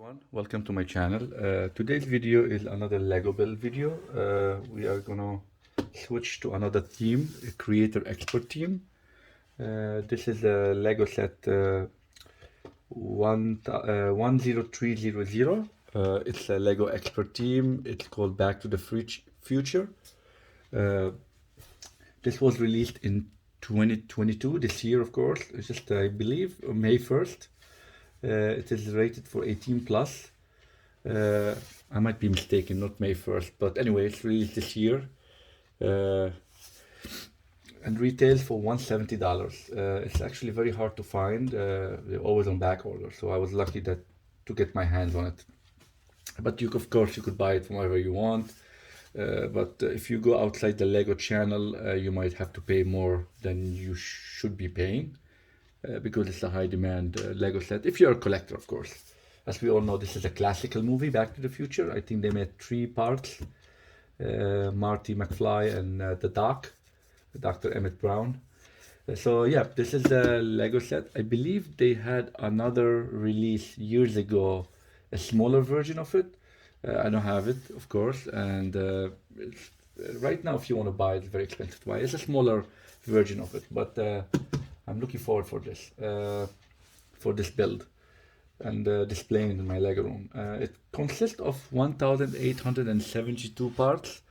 everyone, welcome to my channel. Today's video is another Lego build video. We are gonna switch to another theme, a creator expert theme. This is a Lego set 10300. It's a Lego expert theme. It's called Back to the Future. This was released in 2022, this year of course. It's just, I believe, May 1st. It is rated for 18 plus. I might be mistaken, not May 1st, but anyway, it's released this year. And retails for $170. It's actually very hard to find. They're always on back order, so I was lucky to get my hands on it. But of course, you could buy it from wherever you want. But if you go outside the Lego channel, you might have to pay more than you should be paying. Because it's a high demand Lego set, if you're a collector, of course. As we all know, this is a classical movie, Back to the Future. I think they made 3 parts, Marty McFly and the Doc, Dr. Emmett Brown. So yeah, this is the Lego set. I believe they had another release years ago, a smaller version of it. I don't have it, of course, and right now if you want to buy it, it's very expensive to buy. It's a smaller version of it, but I'm looking forward for this build and displaying it in my Lego room. It consists of 1,872 parts,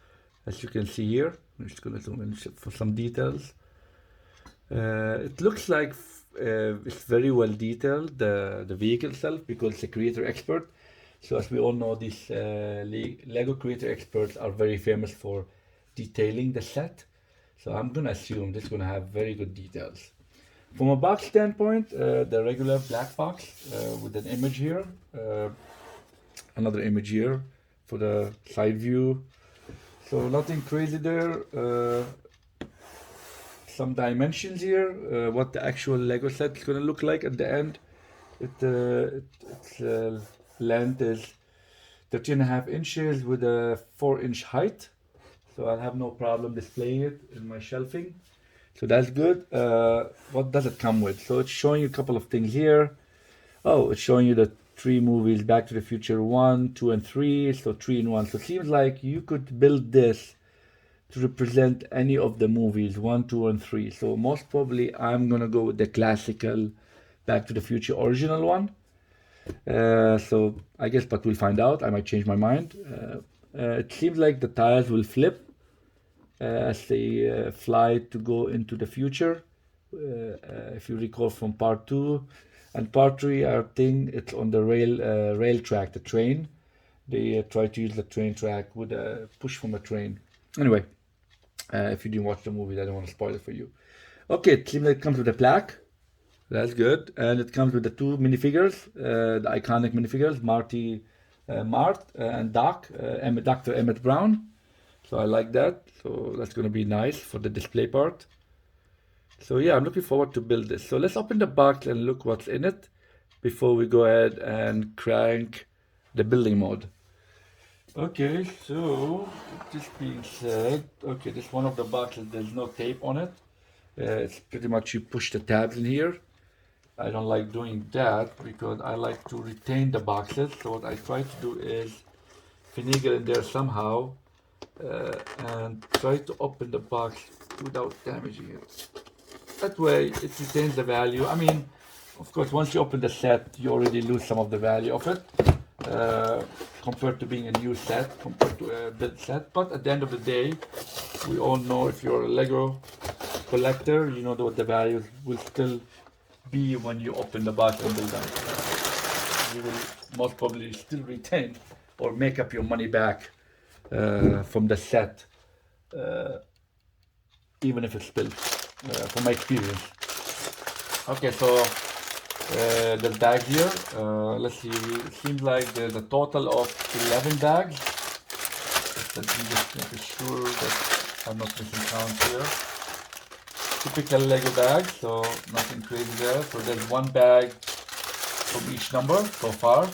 as you can see here. I'm just going to zoom in for some details. It looks like it's very well detailed, the vehicle itself, because it's a creator expert. So as we all know, these Lego creator experts are very famous for detailing the set. So I'm going to assume this is going to have very good details. From a box standpoint, the regular black box with an image here, another image here for the side view. So nothing crazy there. Some dimensions here, what the actual Lego set is going to look like at the end. Its length is 13.5 inches with a 4-inch height. So I'll have no problem displaying it in my shelving. So that's good. What does it come with? So it's showing you a couple of things here. Oh, it's showing you the 3 movies, Back to the Future 1, 2, and 3. So 3 in 1. So it seems like you could build this to represent any of the movies, 1, 2, and 3. So most probably I'm gonna go with the classical Back to the Future original one. So I guess, but we'll find out. I might change my mind. It seems like the tires will flip as they fly to go into the future. If you recall from part 2 and part 3, I think it's on the rail track, the train. They try to use the train track with a push from a train. Anyway, if you didn't watch the movie, I don't want to spoil it for you. Okay, it seems like it comes with a plaque. That's good. And it comes with the 2 minifigures, the iconic minifigures, Marty and Doc, Dr. Emmett Brown. So I like that. So that's going to be nice for the display part. So yeah, I'm looking forward to build this. So let's open the box and look what's in it before we go ahead and crank the building mode. Okay, so this being said, okay, this one of the boxes, there's no tape on it. It's pretty much you push the tabs in here. I don't like doing that because I like to retain the boxes. So what I try to do is finagle in there somehow and try to open the box without damaging it. That way it retains the value. I mean, of course, once you open the set, you already lose some of the value of it compared to being a new set, compared to a build set. But at the end of the day, we all know if you're a Lego collector, you know what the values will still be when you open the box and build them. You will most probably still retain or make up your money back from the set, even if it's built, from my experience. Okay, so the bag here, let's see, it seems like there's a total of 11 bags. Let me just make sure that I'm not missing count here. Typical Lego bag, so nothing crazy there. So there's 1 bag from each number so far.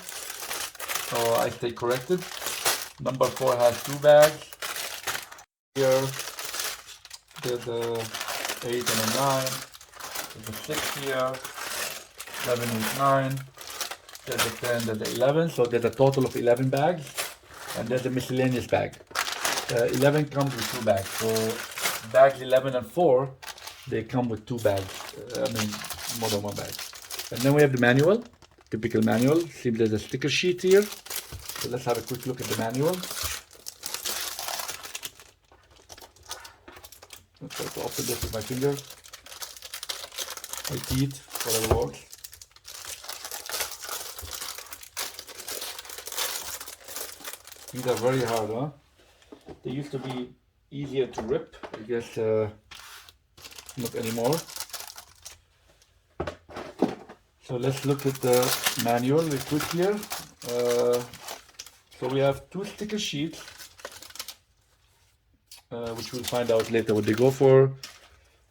So I stay corrected. Number 4 has 2 bags. Here, there's a 8 and a 9. There's a 6 here. 7, 8, 9. there's the 10, there's the 11. So there's a total of 11 bags, and there's a miscellaneous bag. 11 comes with 2 bags. So bags 11 and 4, they come with 2 bags. More than 1 bag. And then we have the manual, typical manual. See, there's a sticker sheet here. So let's have a quick look at the manual. I'll try to open this with my finger. My teeth, whatever works. These are very hard, huh? They used to be easier to rip, I guess not anymore. So let's look at the manual real quick here. So we have 2 sticker sheets, which we'll find out later what they go for.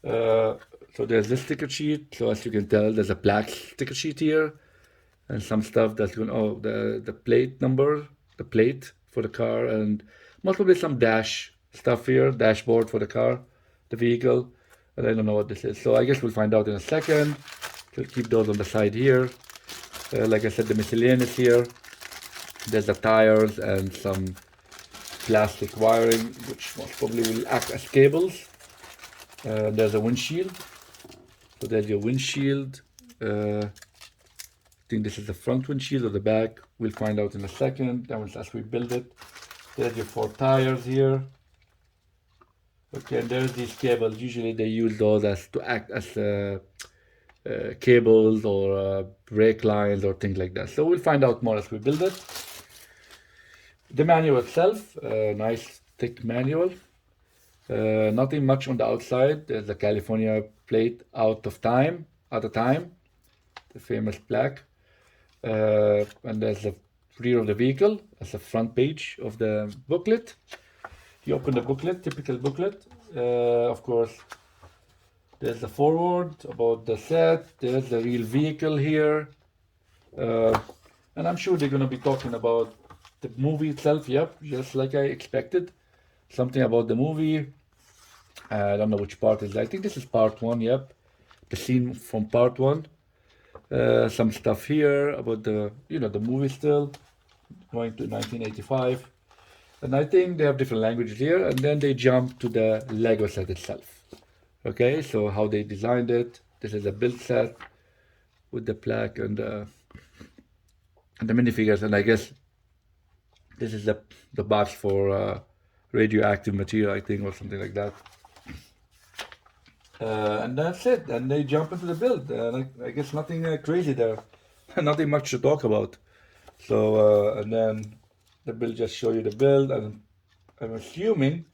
So there's this sticker sheet. So as you can tell, there's a black sticker sheet here, and some stuff that's going. Oh, the plate number, the plate for the car, and most probably some dash stuff here, dashboard for the car, the vehicle, and I don't know what this is. So I guess we'll find out in a second. We'll keep those on the side here. Like I said, the miscellaneous here. There's the tires and some plastic wiring, which most probably will act as cables. There's a windshield. So there's your windshield. I think this is the front windshield or the back. We'll find out in a second. That was as we build it. There's your 4 tires here. Okay, and there's these cables. Usually they use those as to act as cables or brake lines or things like that. So we'll find out more as we build it. The manual itself, nice thick manual. Nothing much on the outside. There's the California plate out of time, the famous black. And there's the rear of the vehicle. That's the front page of the booklet. You open the booklet, typical booklet. Of course, there's the foreword about the set. There's the real vehicle here. And I'm sure they're going to be talking about the movie itself. Yep, just like I expected. Something about the movie. I don't know which part is. I think this is part 1. Yep, the scene from part 1. Some stuff here about the the movie still going to 1985, and I think they have different languages here, and then they jump to the Lego set itself. Okay, so how they designed it. This is a build set with the plaque and the minifigures, and I guess this is the box for radioactive material, I think, or something like that. And that's it. And they jump into the build. And I guess nothing crazy there. Nothing much to talk about. So, and then the build just show you the build. And I'm assuming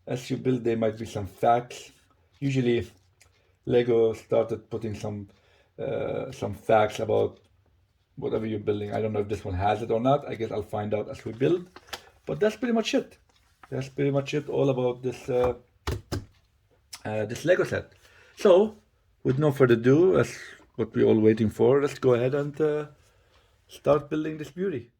as you build, there might be some facts. Usually, Lego started putting some facts about whatever you're building. I don't know if this one has it or not. I guess I'll find out as we build. But that's pretty much it. That's pretty much it. All about this this Lego set. So, with no further ado, as what we're all waiting for, let's go ahead and start building this beauty.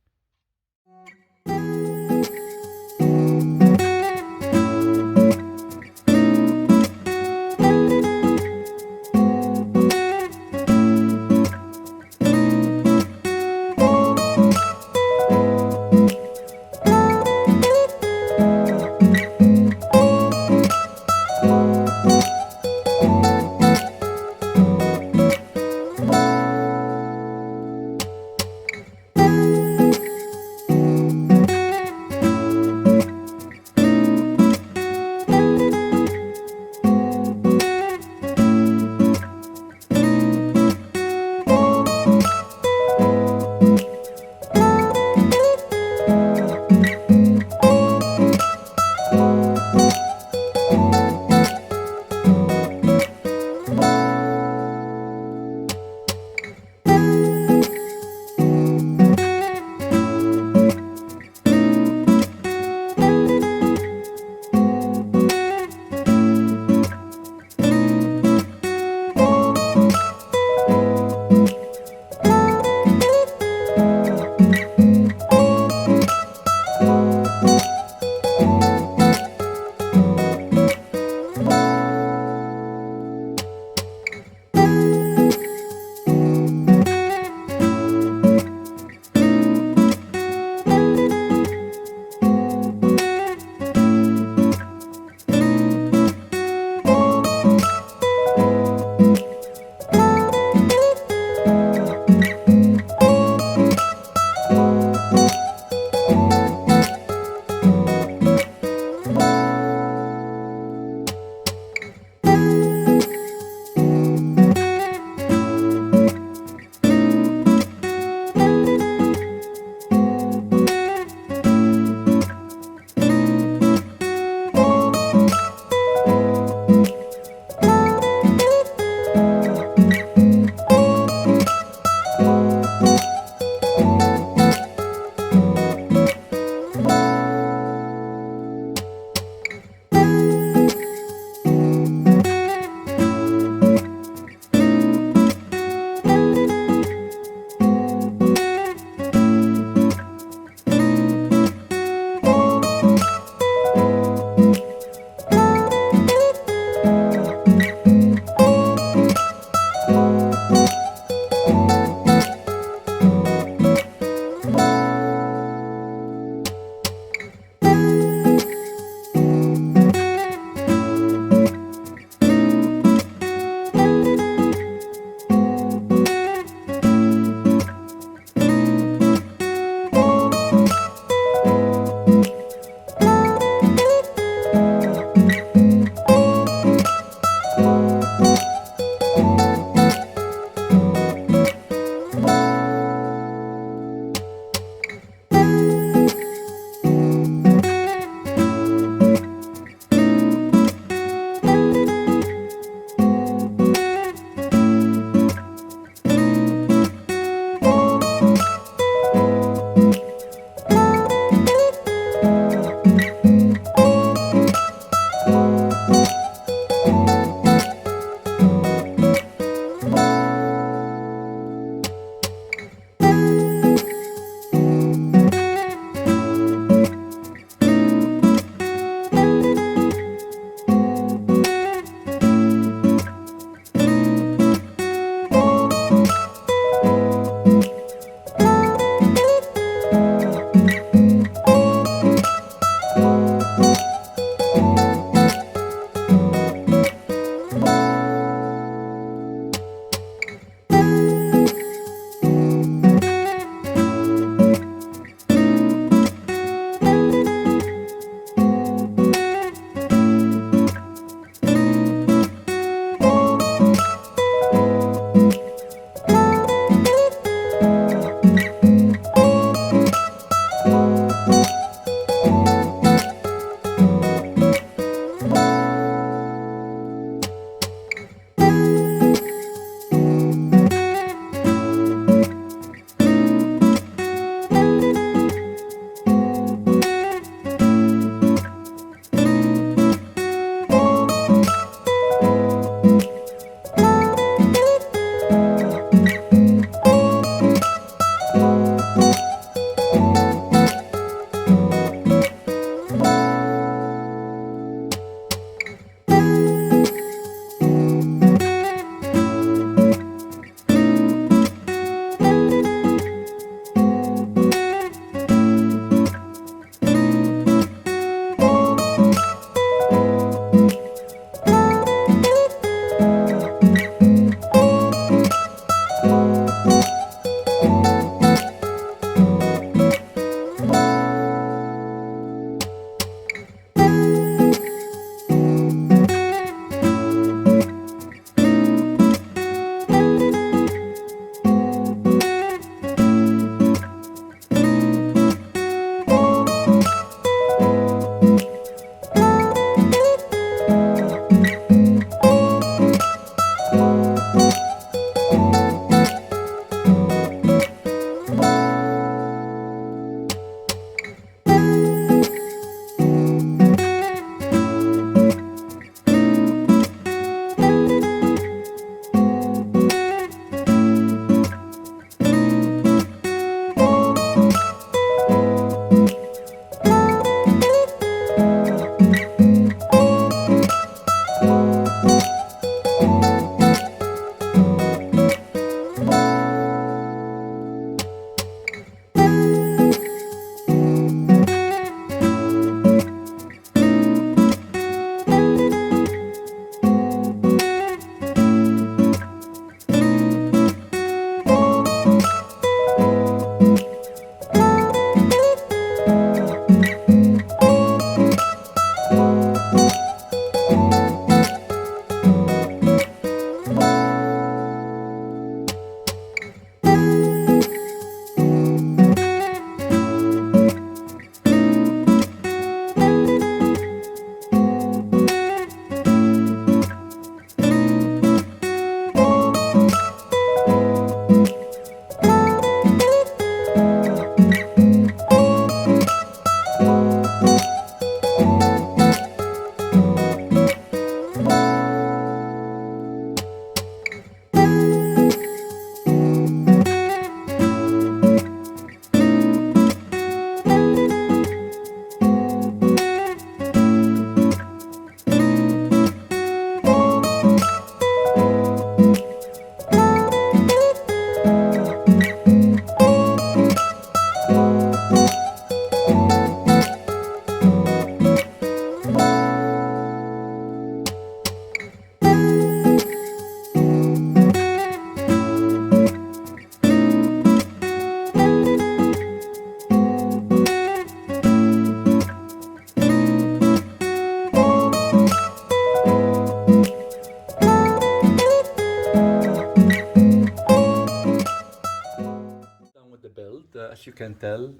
as you can tell,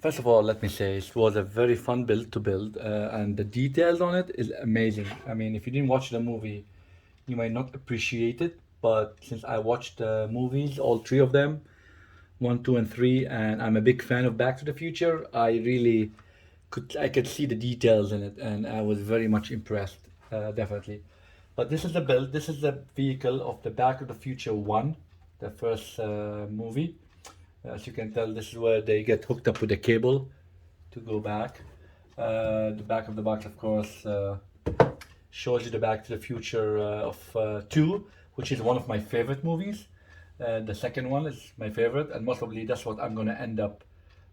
first of all, let me say it was a very fun build to build, and the details on it is amazing. I mean, if you didn't watch the movie, you might not appreciate it, but since I watched the movies, all three of them, one, two, and three, and I'm a big fan of Back to the Future, I could see the details in it, and I was very much impressed, definitely. But this is the build. This is the vehicle of the Back of the Future one, the first movie. As you can tell, this is where they get hooked up with a cable to go back. The back of the box, of course, shows you the Back to the Future of 2, which is one of my favorite movies. The second one is my favorite, and most probably that's what I'm going to end up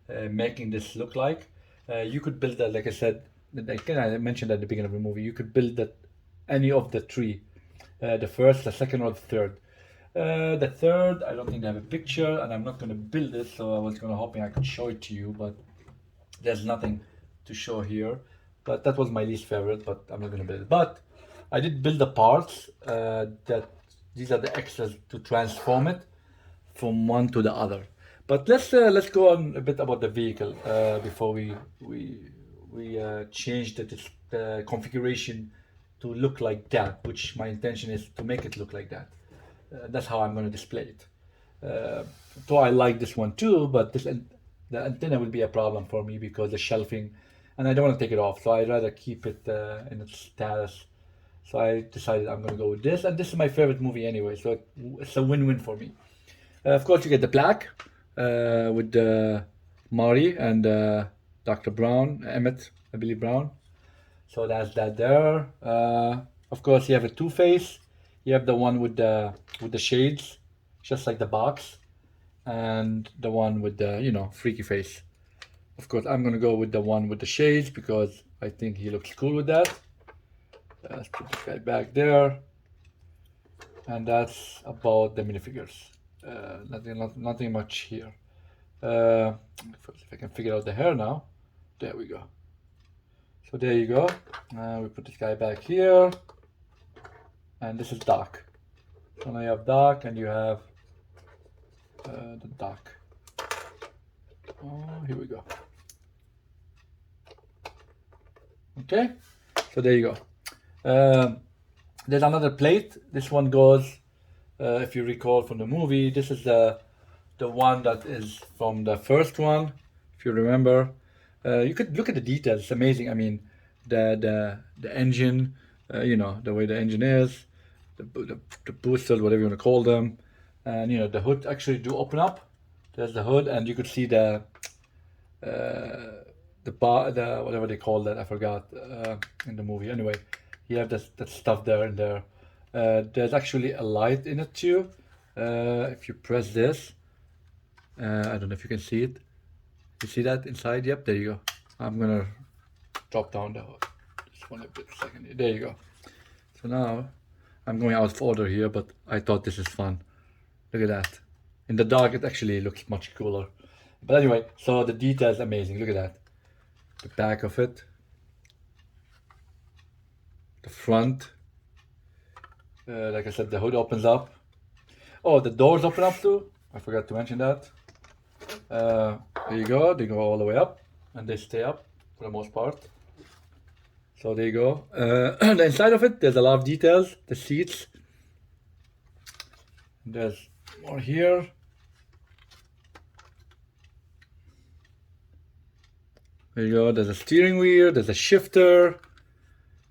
making this look like. You could build that, like I said, like I mentioned at the beginning of the movie, you could build that any of the three, the first, the second, or the third. The third, I don't think they have a picture, and I'm not going to build it, so I was going to hoping I could show it to you, but there's nothing to show here. But that was my least favorite, but I'm not going to build it. But I did build the parts that these are the extras to transform it from one to the other. But let's go on a bit about the vehicle before we change the configuration to look like that, which my intention is to make it look like that. That's how I'm going to display it. Though I like this one too, but the antenna will be a problem for me because the shelving, and I don't want to take it off, so I'd rather keep it in its status. So I decided I'm going to go with this, and this is my favorite movie anyway, so it's a win-win for me. Of course, you get the black with Marty and Dr. Brown, Emmett, I believe Brown. So that's that there. Of course, you have a Two-Face. You have the one with the shades, just like the box, and the one with the freaky face. Of course, I'm gonna go with the one with the shades because I think he looks cool with that. Let's put this guy back there, and that's about the minifigures. Nothing much here. First, if I can figure out the hair now. There we go. So there you go. We put this guy back here. And this is Doc. So now you have Doc and you have the Doc. Oh, here we go. Okay, so there you go. There's another plate. This one goes, if you recall from the movie, this is the one that is from the first one, if you remember. You could look at the details. It's amazing. I mean, the engine, the way the engine is, the boosters, whatever you want to call them, and the hood actually do open up. There's the hood, and you could see the bar, the whatever they call that, I forgot in the movie. Anyway, you have that stuff there and there. There's actually a light in it too. If you press this, I don't know if you can see it. You see that inside? Yep, there you go. I'm gonna drop down the hood. Just one second. There you go. So now I'm going out of order here, but I thought this is fun. Look at that. In the dark, it actually looks much cooler. But anyway, so the detail is amazing. Look at that. The back of it. The front. Like I said, the hood opens up. Oh, the doors open up too. I forgot to mention that. There you go. They go all the way up, and they stay up for the most part. So there you go. The inside of it, there's a lot of details. The seats. There's more here. There you go. There's a steering wheel. There's a shifter.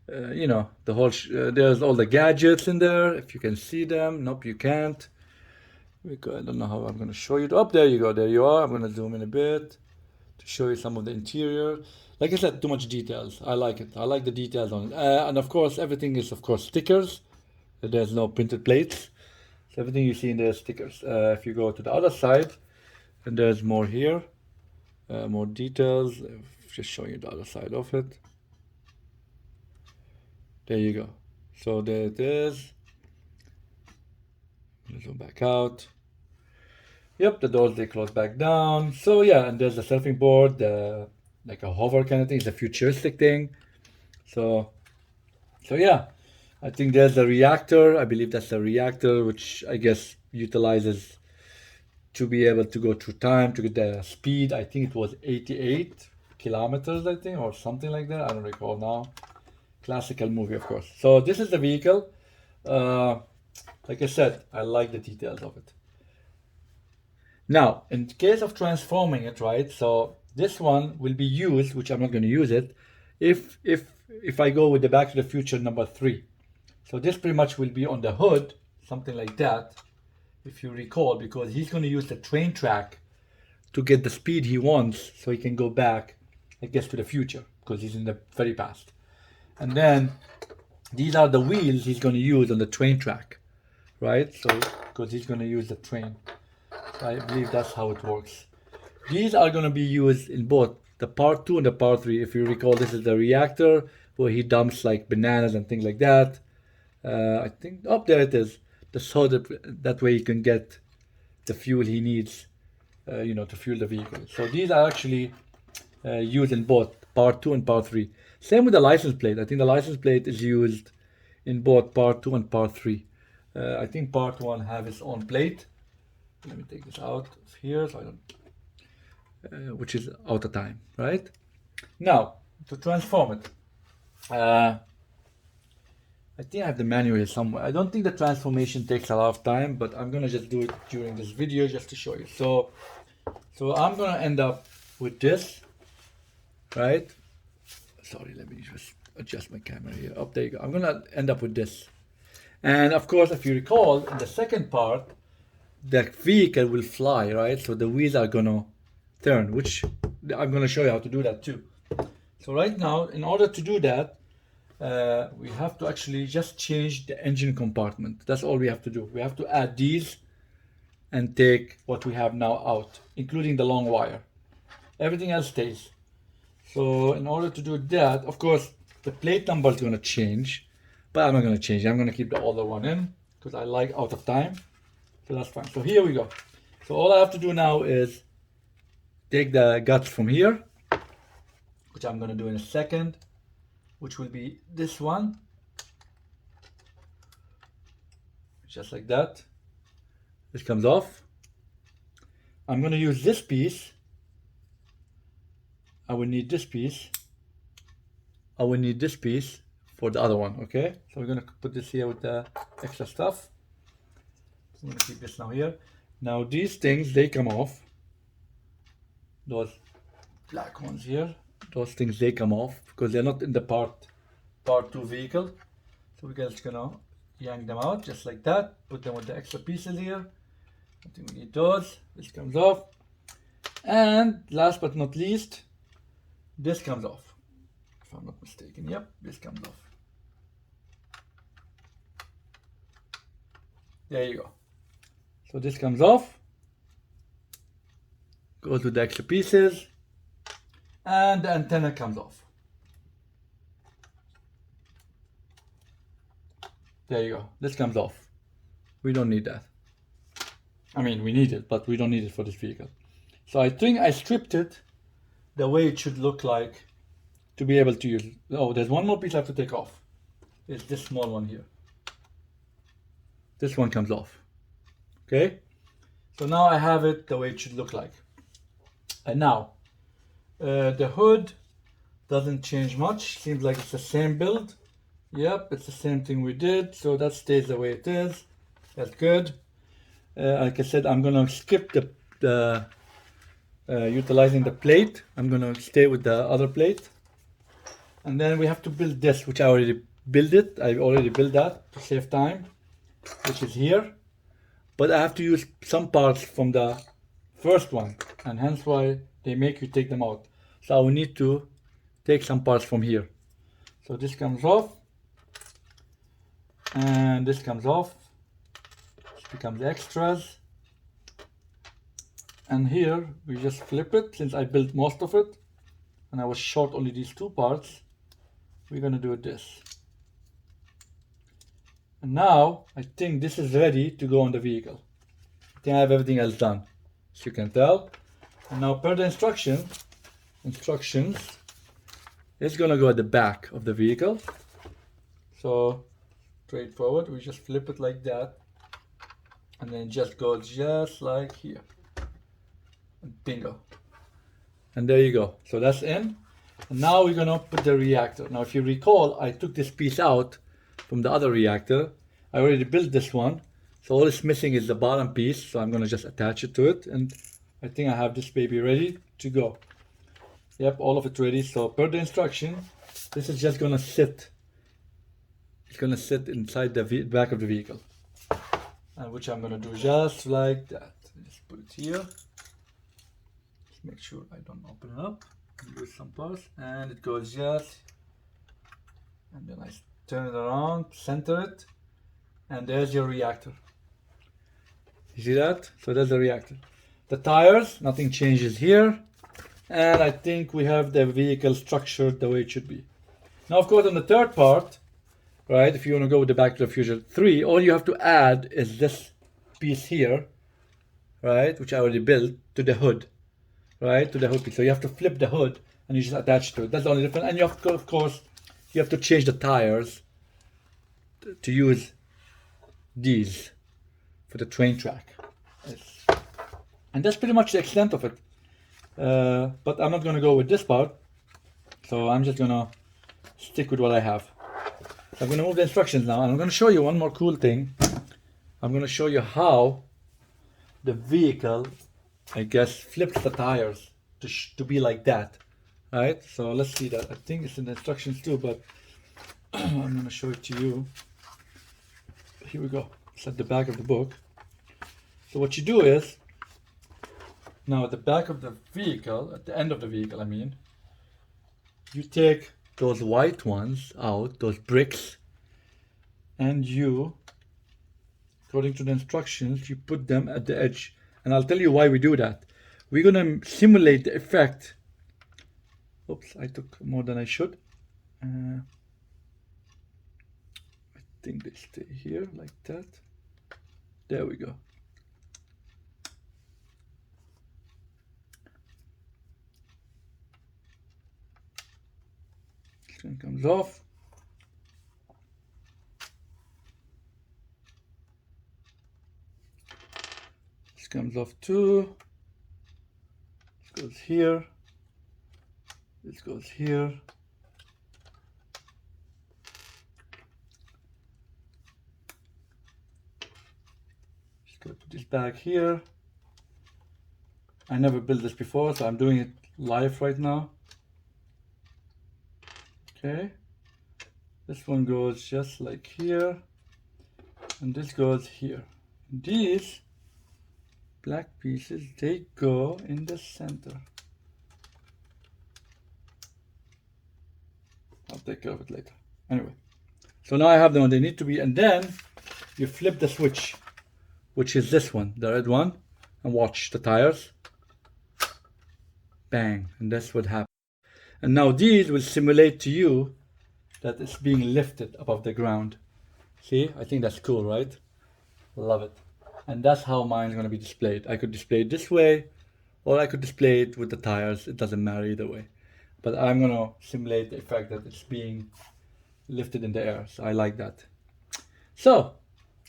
The whole. There's all the gadgets in there. If you can see them. Nope, you can't. I don't know how I'm going to show you. Oh, there you go. There you are. I'm going to zoom in a bit to show you some of the interior. Like I said, too much details. I like it. I like the details on it. And of course, everything is, of course, stickers. There's no printed plates. So everything you see in there is stickers. If you go to the other side, and there's more here. More details. Just showing you the other side of it. There you go. So there it is. Zoom back out. Yep, the doors, they close back down. So yeah, and there's a surfing board, like a hover kind of thing. It's a futuristic thing. So yeah, I think there's a reactor. I believe that's a reactor, which I guess utilizes to be able to go through time, to get the speed. I think it was 88 kilometers, I think, or something like that. I don't recall now. Classical movie, of course. So this is the vehicle. Like I said, I like the details of it. Now, in case of transforming it, right? So this one will be used, which I'm not going to use it, if I go with the Back to the Future number 3. So this pretty much will be on the hood, something like that, if you recall, because he's going to use the train track to get the speed he wants, so he can go back, I guess, to the future, because he's in the very past. And then these are the wheels he's going to use on the train track, right? So because he's going to use the train. I believe that's how it works. These are going to be used in both the part 2 and the part 3. If you recall, this is the reactor where he dumps like bananas and things like that. I think, oh, there it is. So that way he can get the fuel he needs, to fuel the vehicle. So these are actually used in both part 2 and part 3. Same with the license plate. I think the license plate is used in both part 2 and part 3. I think part 1 have its own plate. Let me take this out of here so I don't, which is out of time, right? Now, to transform it, I think I have the manual here somewhere. I don't think the transformation takes a lot of time, but I'm gonna just do it during this video just to show you. So I'm gonna end up with this, right? Sorry, let me just adjust my camera here. Oh, there you go. I'm gonna end up with this. And of course, if you recall, in the second part, the vehicle will fly, right? So the wheels are gonna turn, which I'm gonna show you how to do that too. So right now, in order to do that, we have to actually just change the engine compartment. That's all we have to do. We have to add these and take what we have now out, including the long wire. Everything else stays. So in order to do that, of course, the plate number is gonna change, but I'm not gonna change it. I'm gonna keep the older one in because I like out of time. So that's fine. So here we go. So all I have to do now is take the guts from here, which I'm going to do in a second, which will be this one. Just like that. This comes off. I'm going to use this piece. I will need this piece. I will need this piece for the other one, okay? So we're going to put this here with the extra stuff. I'm going to keep this now here. Now these things, they come off. Those black ones here, those things, they come off because they're not in the part 2 vehicle. So we're just gonna yank them out just like that. Put them with the extra pieces here. I think we need those. This comes off. And last but not least, this comes off. If I'm not mistaken, yep, this comes off. There you go. So this comes off, goes with the extra pieces, and the antenna comes off. There you go. This comes off. We don't need that. I mean, we need it, but we don't need it for this vehicle. So I think I stripped it the way it should look like to be able to use it. Oh, there's one more piece I have to take off. It's this small one here. This one comes off. Okay, so now I have it the way it should look like. And now, the hood doesn't change much. Seems like it's the same build. Yep, it's the same thing we did. So that stays the way it is. That's good. Like I said, I'm gonna skip the utilizing the plate. I'm gonna stay with the other plate. And then we have to build this, which I already built it. I already built that to save time, which is here. But I have to use some parts from the first one, and hence why they make you take them out. So I will need to take some parts from here. So this comes off, and this comes off. This becomes extras. And here we just flip it, since I built most of it, and I was short only these two parts. We're gonna do this. And now, I think this is ready to go on the vehicle. I think I have everything else done, as you can tell. And now per the instructions, it's gonna go at the back of the vehicle. So, straightforward, we just flip it like that. And then just go just like here. Bingo. And there you go. So that's in. And now we're gonna put the reactor. Now if you recall, I took this piece out from the other reactor. I already built this one. So all it's missing is the bottom piece. So I'm gonna just attach it to it. And I think I have this baby ready to go. Yep, all of it ready. So per the instruction, this is just gonna sit. It's gonna sit inside the back of the vehicle. And which I'm gonna do just like that. Just put it here. Just make sure I don't open it up. Lose some parts, and it goes just, and then I turn it around, center it, and there's your reactor. You see that? So there's the reactor. The tires, nothing changes here, and I think we have the vehicle structured the way it should be. Now, of course, on the third part, right, if you want to go with the Back to the Future 3, all you have to add is this piece here, right, which I already built, to the hood. Right, to the hood piece. So you have to flip the hood and you just attach to it. That's the only difference. And you have to, of course, you have to change the tires to use these for the train track. And that's pretty much the extent of it. But I'm not going to go with this part. So I'm just going to stick with what I have. So I'm going to move the instructions now. And I'm going to show you one more cool thing. I'm going to show you how the vehicle, I guess, flips the tires to be like that, right? So let's see that. I think it's in the instructions too, but I'm gonna show it to you. Here we go. It's at the back of the book. So what you do is, now at the back of the vehicle, at the end of the vehicle, I mean, you take those white ones out, those bricks, and you, according to the instructions, you put them at the edge. And I'll tell you why we do that. We're gonna simulate the effect. Oops, I took more than I should. I think they stay here like that. There we go. This one comes off. Comes off too. This goes here. This goes here. Just gonna put this back here. I never built this before, so I'm doing it live right now. Okay. This one goes just like here. And this goes here. And these black pieces, they go in the center. I'll take care of it later. Anyway, so now I have them where they need to be, and then you flip the switch, which is this one, the red one, and watch the tires. Bang, and that's what happens. And now these will simulate to you that it's being lifted above the ground. See, I think that's cool, right? Love it. And that's how mine's going to be displayed. I could display it this way, or I could display it with the tires. It doesn't matter either way. But I'm going to simulate the effect that it's being lifted in the air. So I like that. So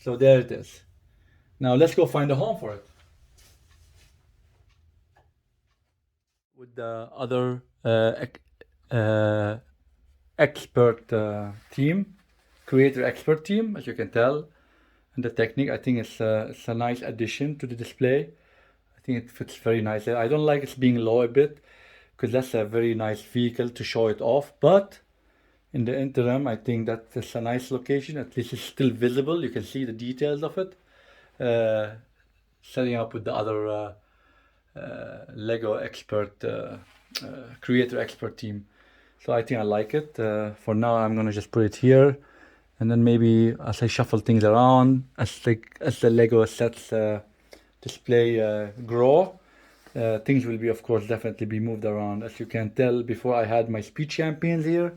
there it is. Now let's go find a home for it. With the other expert team, creator expert team, as you can tell. And the Technic, I think it's a nice addition to the display. I think it fits very nicely. I don't like it's being low a bit, because that's a very nice vehicle to show it off. But in the interim, I think that it's a nice location. At least it's still visible. You can see the details of it. Setting up with the other Lego expert, creator expert team. So I think I like it. For now, I'm gonna just put it here. And then maybe as I shuffle things around, as the Lego sets display grow, things will be, of course, definitely be moved around. As you can tell, before I had my Speed Champions here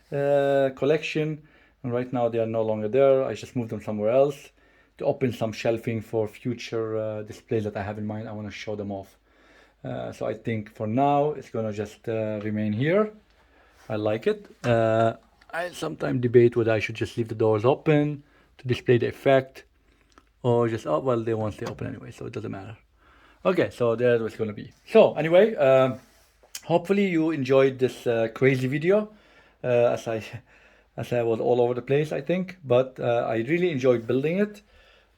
collection, and right now they are no longer there. I just moved them somewhere else to open some shelving for future displays that I have in mind. I want to show them off. So I think for now it's gonna just remain here. I like it. I sometimes debate whether I should just leave the doors open to display the effect, or just, oh well, they won't stay open anyway, so it doesn't matter. Okay, so there it was gonna be. So anyway, hopefully you enjoyed this crazy video, as I as I was all over the place, I think, but I really enjoyed building it.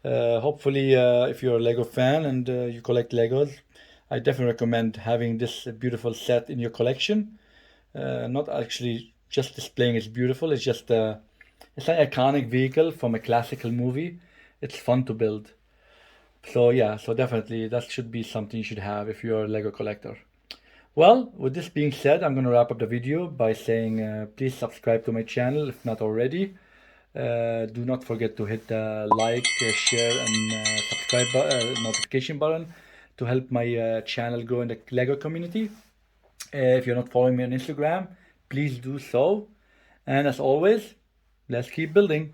Hopefully, if you're a Lego fan and you collect Legos, I definitely recommend having this beautiful set in your collection. Not actually just displaying it's beautiful, it's just it's an iconic vehicle from a classical movie. It's fun to build. So yeah, so definitely that should be something you should have if you're a Lego collector. Well, with this being said, I'm going to wrap up the video by saying please subscribe to my channel if not already. Do not forget to hit the like, share, and subscribe notification button to help my channel grow in the Lego community. If you're not following me on Instagram, please do so. And as always, let's keep building.